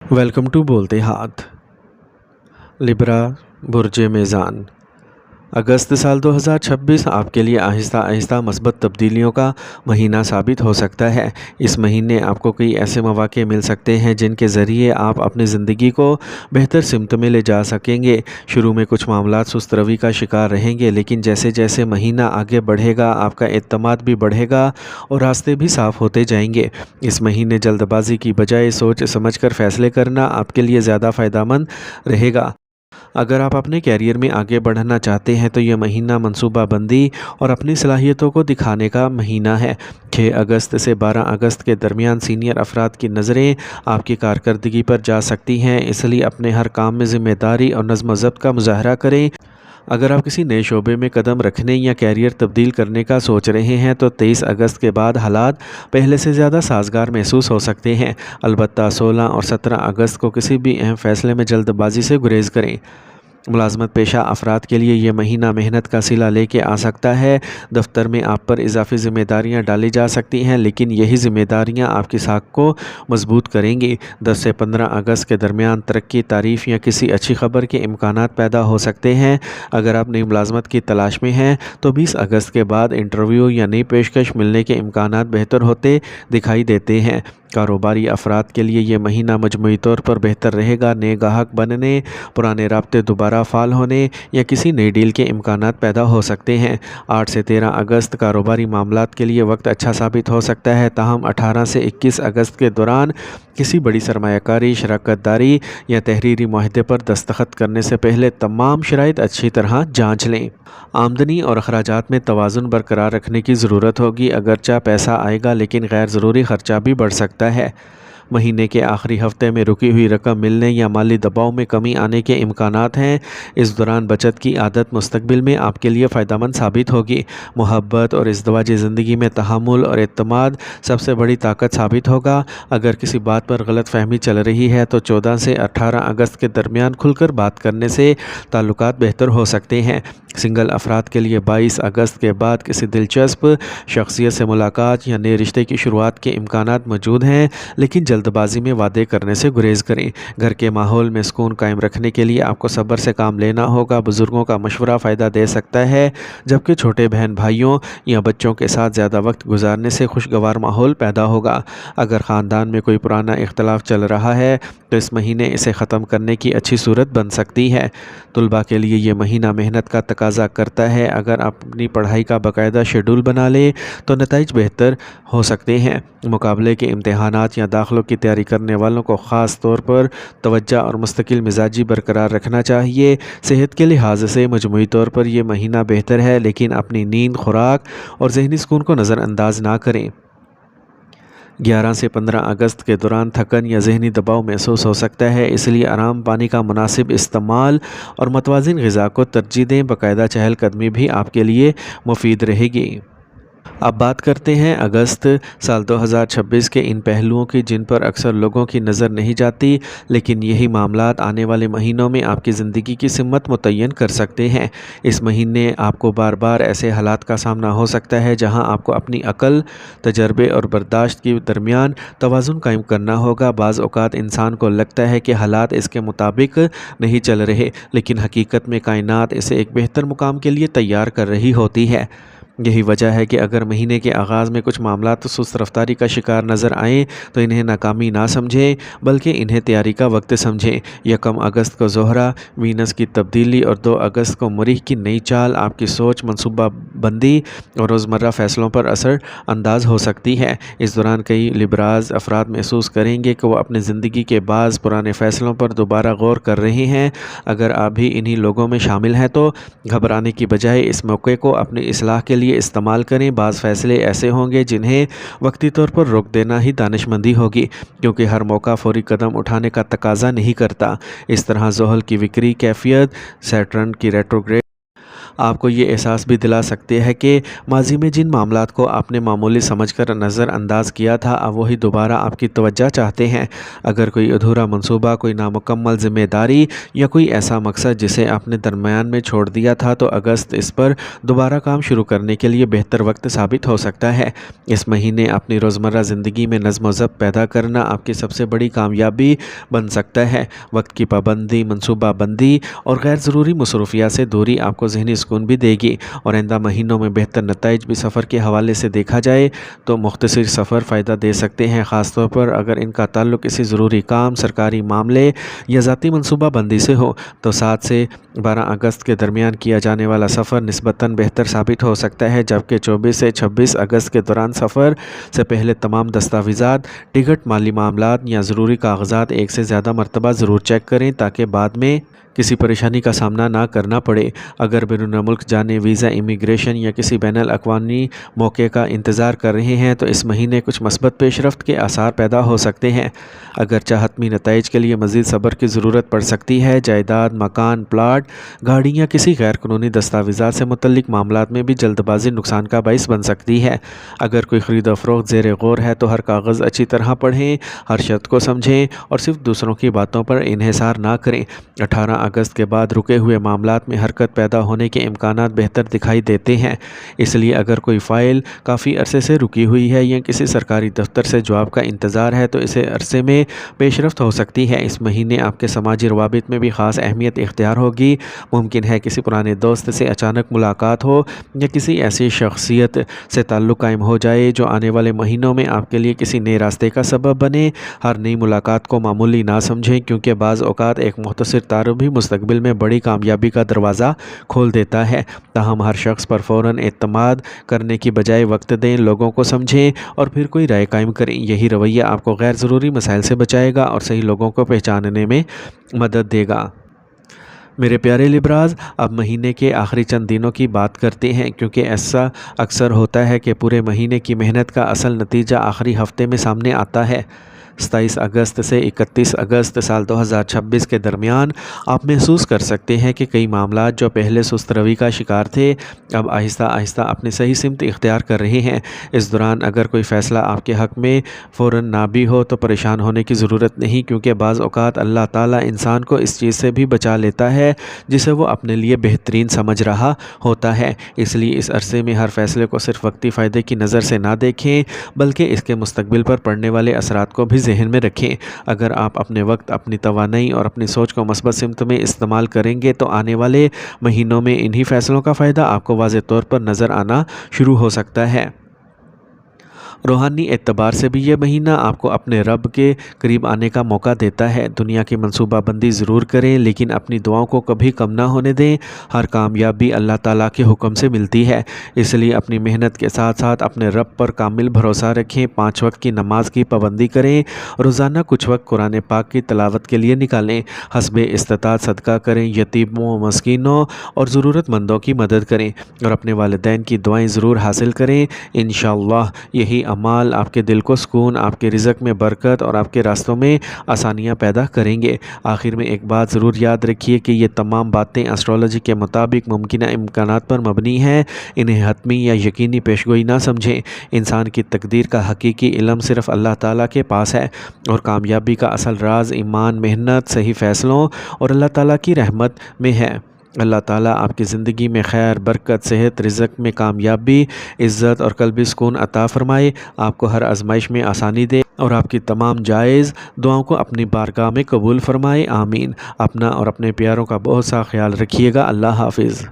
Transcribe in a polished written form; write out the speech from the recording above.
Welcome to बोलते हाथ। Libra बुर्ज मेज़ान। अगस्त साल 2026 आपके लिए आहिस्ता आहिस्ता मस्बत तब्दीलियों का महीना साबित हो सकता है। इस महीने आपको कई ऐसे मौके मिल सकते हैं जिनके ज़रिए आप अपनी ज़िंदगी को बेहतर सिमत में ले जा सकेंगे। शुरू में कुछ मामलात सुस्त रवि का शिकार रहेंगे, लेकिन जैसे जैसे महीना आगे बढ़ेगा आपका एतमाद भी बढ़ेगा और रास्ते भी साफ़ होते जाएंगे। इस महीने जल्दबाजी की बजाय सोच समझकर फ़ैसले करना आपके लिए ज़्यादा फ़ायदेमंद रहेगा। अगर आप अपने कैरियर में आगे बढ़ना चाहते हैं तो यह महीना मंसूबाबंदी और अपनी सलाहियतों को दिखाने का महीना है। 6 अगस्त से 12 अगस्त के दरमियान सीनियर अफराद की नज़रें आपकी कारकर्दगी पर जा सकती हैं, इसलिए अपने हर काम में ज़िम्मेदारी और नज़्म ज़ब्त का मुजाहरा करें। अगर आप किसी नए शोबे में कदम रखने या कैरियर तब्दील करने का सोच रहे हैं तो 23 अगस्त के बाद हालात पहले से ज़्यादा साजगार महसूस हो सकते हैं। अलबत्ता 16 और 17 अगस्त को किसी भी अहम फैसले में जल्दबाजी से गुरेज करें। मुलाजमत पेशा अफराद के लिए ये महीना मेहनत का सिला लेके आ सकता है। दफ्तर में आप पर इजाफी ज़िम्मेदारियां डाली जा सकती हैं, लेकिन यही ज़िम्मेदारियां आपकी साख को मजबूत करेंगी। 10 से 15 अगस्त के दरमियान तरक्की, तारीफ़ या किसी अच्छी खबर के इम्कानात पैदा हो सकते हैं। अगर आप नई मुलाजमत की तलाश में हैं तो 20 अगस्त के बाद इंटरव्यू या नई पेशकश मिलने के इम्कानात बेहतर होते दिखाई देते हैं। कारोबारी अफराद के लिए ये महीना मजमूई तौर पर बेहतर रहेगा। नए गाहक बनने, पुराने राब्ते दोबारा फाल होने या किसी नई डील के इम्कानात पैदा हो सकते हैं। 8 से 13 अगस्त कारोबारी मामलात के लिए वक्त अच्छा साबित हो सकता है। ताहम 18 से 21 अगस्त के दौरान किसी बड़ी सरमायाकारी, शराकत दारी या तहरीरी मुआहदे पर दस्तखत करने से पहले तमाम शराइत अच्छी तरह जांच लें। आमदनी और अखराजात में तवाज़ुन बरकरार रखने की ज़रूरत होगी। अगरचा पैसा आएगा लेकिन गैर ज़रूरी खर्चा भी बढ़ सकता है। महीने के आखिरी हफ्ते में रुकी हुई रकम मिलने या माली दबाव में कमी आने के इम्कानात हैं। इस दौरान बचत की आदत मुस्तकबिल में आपके लिए फ़ायदेमंद साबित होगी। मोहब्बत और इज़्दवाजी ज़िंदगी में तहम्मुल और एतमाद सबसे बड़ी ताकत साबित होगा। अगर किसी बात पर गलत फहमी चल रही है तो 14 से 18 अगस्त के दरमियान खुलकर बात करने से ताल्लुकात बेहतर हो सकते हैं। सिंगल अफराद के लिए 22 अगस्त के बाद किसी दिलचस्प शख्सियत से मुलाकात या नए रिश्ते की शुरुआत के इम्कानात मौजूद हैं, लेकिन जल्दबाजी में वादे करने से गुरेज करें। घर के माहौल में सुकून कायम रखने के लिए आपको सब्र से काम लेना होगा। बुज़ुर्गों का मशवरा फ़ायदा दे सकता है, जबकि छोटे बहन भाइयों या बच्चों के साथ ज़्यादा वक्त गुजारने से खुशगवार माहौल पैदा होगा। अगर ख़ानदान में कोई पुराना इख्तलाफ चल रहा है तो इस महीने इसे ख़त्म करने की अच्छी सूरत बन सकती है। तुलबा के लिए ये महीना मेहनत का तकाजा करता है। अगर आप अपनी पढ़ाई का बाकायदा शेड्यूल बना लें तो नतीजे बेहतर हो सकते हैं। मुकाबले के इम्तहानात या दाखिलों की तैयारी करने वालों को ख़ास तौर पर तवज्जो और मुस्तकिल मिजाजी बरकरार रखना चाहिए। सेहत के लिहाज से मजमूई तौर पर यह महीना बेहतर है, लेकिन अपनी नींद, खुराक और जहनी सुकून को नज़रअंदाज ना करें। 11 से 15 अगस्त के दौरान थकन या जहनी दबाव महसूस हो सकता है, इसलिए आराम, पानी का मुनासिब इस्तेमाल और मतवाज़िन ग़िज़ा को तरजीह दें। बाकायदा चहलकदमी भी आपके लिए मुफीद रहेगी। अब बात करते हैं अगस्त साल 2026 के इन पहलुओं की जिन पर अक्सर लोगों की नज़र नहीं जाती, लेकिन यही मामलात आने वाले महीनों में आपकी ज़िंदगी की सिमत मुतय्यन कर सकते हैं। इस महीने आपको बार बार ऐसे हालात का सामना हो सकता है जहां आपको अपनी अकल, तजर्बे और बर्दाश्त के दरमियान तवाज़ुन कायम करना होगा। बाज़ औक़ात इंसान को लगता है कि हालात इसके मुताबिक नहीं चल रहे, लेकिन हकीकत में कायनात इसे एक बेहतर मुकाम के लिए तैयार कर रही होती है। यही वजह है कि अगर महीने के आगाज़ में कुछ मामला तो सुस्त रफ्तारी का शिकार नज़र आएँ तो इन्हें नाकामी ना समझें, बल्कि इन्हें तैयारी का वक्त समझें। 1 अगस्त को ज़ोहरा, वीनस की तब्दीली और 2 अगस्त को मरीख की नई चाल आपकी सोच, मनसूबाबंदी और रोज़मर्रा फ़ैसलों पर असर अंदाज हो सकती है। इस दौरान कई लिबराज अफराद महसूस करेंगे कि वो अपनी ज़िंदगी के बाज़ पुराने फ़ैसलों पर दोबारा गौर कर रहे हैं। अगर आप भी इन्हीं लोगों में शामिल हैं तो घबराने की बजाय इस मौके को अपनी इस्लाह के लिए इस्तेमाल करें। बाज़ फ़ैसले ऐसे होंगे जिन्हें वक्ती तौर पर रोक देना ही दानिशमंदी होगी, क्योंकि हर मौका फ़ौरी कदम उठाने का तकाजा नहीं करता। इस तरह ज़ोहल की विक्री कैफियत, सैटर्न की रेट्रोग्रेड آپ کو یہ احساس بھی دلا سکتے ہیں کہ ماضی میں جن معاملات کو آپ نے معمولی سمجھ کر نظر انداز کیا تھا اب وہی دوبارہ آپ کی توجہ چاہتے ہیں۔ اگر کوئی ادھورا منصوبہ، کوئی نامکمل ذمہ داری یا کوئی ایسا مقصد جسے آپ نے درمیان میں چھوڑ دیا تھا تو اگست اس پر دوبارہ کام شروع کرنے کے لیے بہتر وقت ثابت ہو سکتا ہے۔ اس مہینے اپنی روزمرہ زندگی میں نظم و ضبط پیدا کرنا آپ کی سب سے بڑی کامیابی بن سکتا ہے۔ وقت کی پابندی، منصوبہ بندی اور غیر ضروری مصروفیات سے دوری آپ کو ذہنی سکون بھی دے گی اور آئندہ مہینوں میں بہتر نتائج بھی سفر کے حوالے سے دیکھا جائے تو مختصر سفر فائدہ دے سکتے ہیں، خاص طور پر اگر ان کا تعلق کسی ضروری کام، سرکاری معاملے یا ذاتی منصوبہ بندی سے ہو تو 7 سے 12 اگست کے درمیان کیا جانے والا سفر نسبتاً بہتر ثابت ہو سکتا ہے، جبکہ 24 سے 26 اگست کے دوران سفر سے پہلے تمام دستاویزات، ٹکٹ، مالی معاملات یا ضروری کاغذات ایک سے زیادہ مرتبہ ضرور چیک کریں تاکہ بعد میں کسی پریشانی کا سامنا نہ کرنا پڑے۔ اگر بیرون ملک جانے، ویزا، امیگریشن یا کسی بین الاقوامی موقع کا انتظار کر رہے ہیں تو اس مہینے کچھ مثبت پیش رفت کے آثار پیدا ہو سکتے ہیں، اگرچہ حتمی نتائج کے لیے مزید صبر کی ضرورت پڑ سکتی ہے۔ جائیداد، مکان، پلاٹ، گاڑی یا کسی غیر قانونی دستاویزات سے متعلق معاملات میں بھی جلد بازی نقصان کا باعث بن سکتی ہے۔ اگر کوئی خرید و فروخت زیر غور ہے تو ہر کاغذ اچھی طرح پڑھیں، ہر شرط کو سمجھیں اور صرف دوسروں کی باتوں پر انحصار نہ کریں۔ 18 اگست کے بعد رکے ہوئے معاملات میں حرکت پیدا ہونے کے امکانات بہتر دکھائی دیتے ہیں، اس لیے اگر کوئی فائل کافی عرصے سے رکی ہوئی ہے یا کسی سرکاری دفتر سے جواب کا انتظار ہے تو اسے عرصے میں پیش رفت ہو سکتی ہے۔ اس مہینے آپ کے سماجی روابط میں بھی خاص اہمیت اختیار ہوگی۔ ممکن ہے کسی پرانے دوست سے اچانک ملاقات ہو یا کسی ایسی شخصیت سے تعلق قائم ہو جائے جو آنے والے مہینوں میں آپ کے لیے کسی نئے راستے کا سبب بنے۔ ہر نئی ملاقات کو معمولی نہ سمجھیں کیونکہ بعض اوقات ایک مختصر تعارف بھی مستقبل میں بڑی کامیابی کا دروازہ کھول دیتا ہے۔ تاہم ہر شخص پر فوراً اعتماد کرنے کی بجائے وقت دیں، لوگوں کو سمجھیں اور پھر کوئی رائے قائم کریں۔ یہی رویہ آپ کو غیر ضروری مسائل سے بچائے گا اور صحیح لوگوں کو پہچاننے میں مدد دے گا۔ میرے پیارے لبراز، اب مہینے کے آخری چند دنوں کی بات کرتے ہیں کیونکہ ایسا اکثر ہوتا ہے کہ پورے مہینے کی محنت کا اصل نتیجہ آخری ہفتے میں سامنے آتا ہے۔ 27 اگست سے 31 اگست سال 2026 کے درمیان آپ محسوس کر سکتے ہیں کہ کئی معاملات جو پہلے سست روی کا شکار تھے اب آہستہ آہستہ اپنی صحیح سمت اختیار کر رہے ہیں۔ اس دوران اگر کوئی فیصلہ آپ کے حق میں فوراً نہ بھی ہو تو پریشان ہونے کی ضرورت نہیں، کیونکہ بعض اوقات اللہ تعالیٰ انسان کو اس چیز سے بھی بچا لیتا ہے جسے وہ اپنے لیے بہترین سمجھ رہا ہوتا ہے۔ اس لیے اس عرصے میں ہر فیصلے کو صرف وقتی فائدے کی نظر سے نہ دیکھیں بلکہ اس کے مستقبل پر پڑنے والے اثرات کو بھی ذہن میں رکھیں۔ اگر آپ اپنے وقت، اپنی توانائی اور اپنی سوچ کو مثبت سمت میں استعمال کریں گے تو آنے والے مہینوں میں انہی فیصلوں کا فائدہ آپ کو واضح طور پر نظر آنا شروع ہو سکتا ہے۔ روحانی اعتبار سے بھی یہ مہینہ آپ کو اپنے رب کے قریب آنے کا موقع دیتا ہے۔ دنیا کی منصوبہ بندی ضرور کریں لیکن اپنی دعاؤں کو کبھی کم نہ ہونے دیں۔ ہر کامیابی اللہ تعالیٰ کے حکم سے ملتی ہے، اس لیے اپنی محنت کے ساتھ ساتھ اپنے رب پر کامل بھروسہ رکھیں۔ 5 وقت کی نماز کی پابندی کریں، روزانہ کچھ وقت قرآن پاک کی تلاوت کے لیے نکالیں، حسب استطاعت صدقہ کریں، یتیموں، مسکینوں اور ضرورت مندوں کی مدد کریں اور اپنے والدین کی دعائیں ضرور حاصل کریں۔ انشاءاللہ یہی اعمال آپ کے دل کو سکون، آپ کے رزق میں برکت اور آپ کے راستوں میں آسانیاں پیدا کریں گے۔ آخر میں ایک بات ضرور یاد رکھیے کہ یہ تمام باتیں ایسٹرولوجی کے مطابق ممکنہ امکانات پر مبنی ہیں، انہیں حتمی یا یقینی پیشگوئی نہ سمجھیں۔ انسان کی تقدیر کا حقیقی علم صرف اللہ تعالیٰ کے پاس ہے اور کامیابی کا اصل راز ایمان، محنت، صحیح فیصلوں اور اللہ تعالیٰ کی رحمت میں ہے۔ اللہ تعالیٰ آپ کی زندگی میں خیر، برکت، صحت، رزق میں کامیابی، عزت اور قلبی سکون عطا فرمائے، آپ کو ہر آزمائش میں آسانی دے اور آپ کی تمام جائز دعاؤں کو اپنی بارگاہ میں قبول فرمائے۔ آمین۔ اپنا اور اپنے پیاروں کا بہت سا خیال رکھیے گا۔ اللہ حافظ۔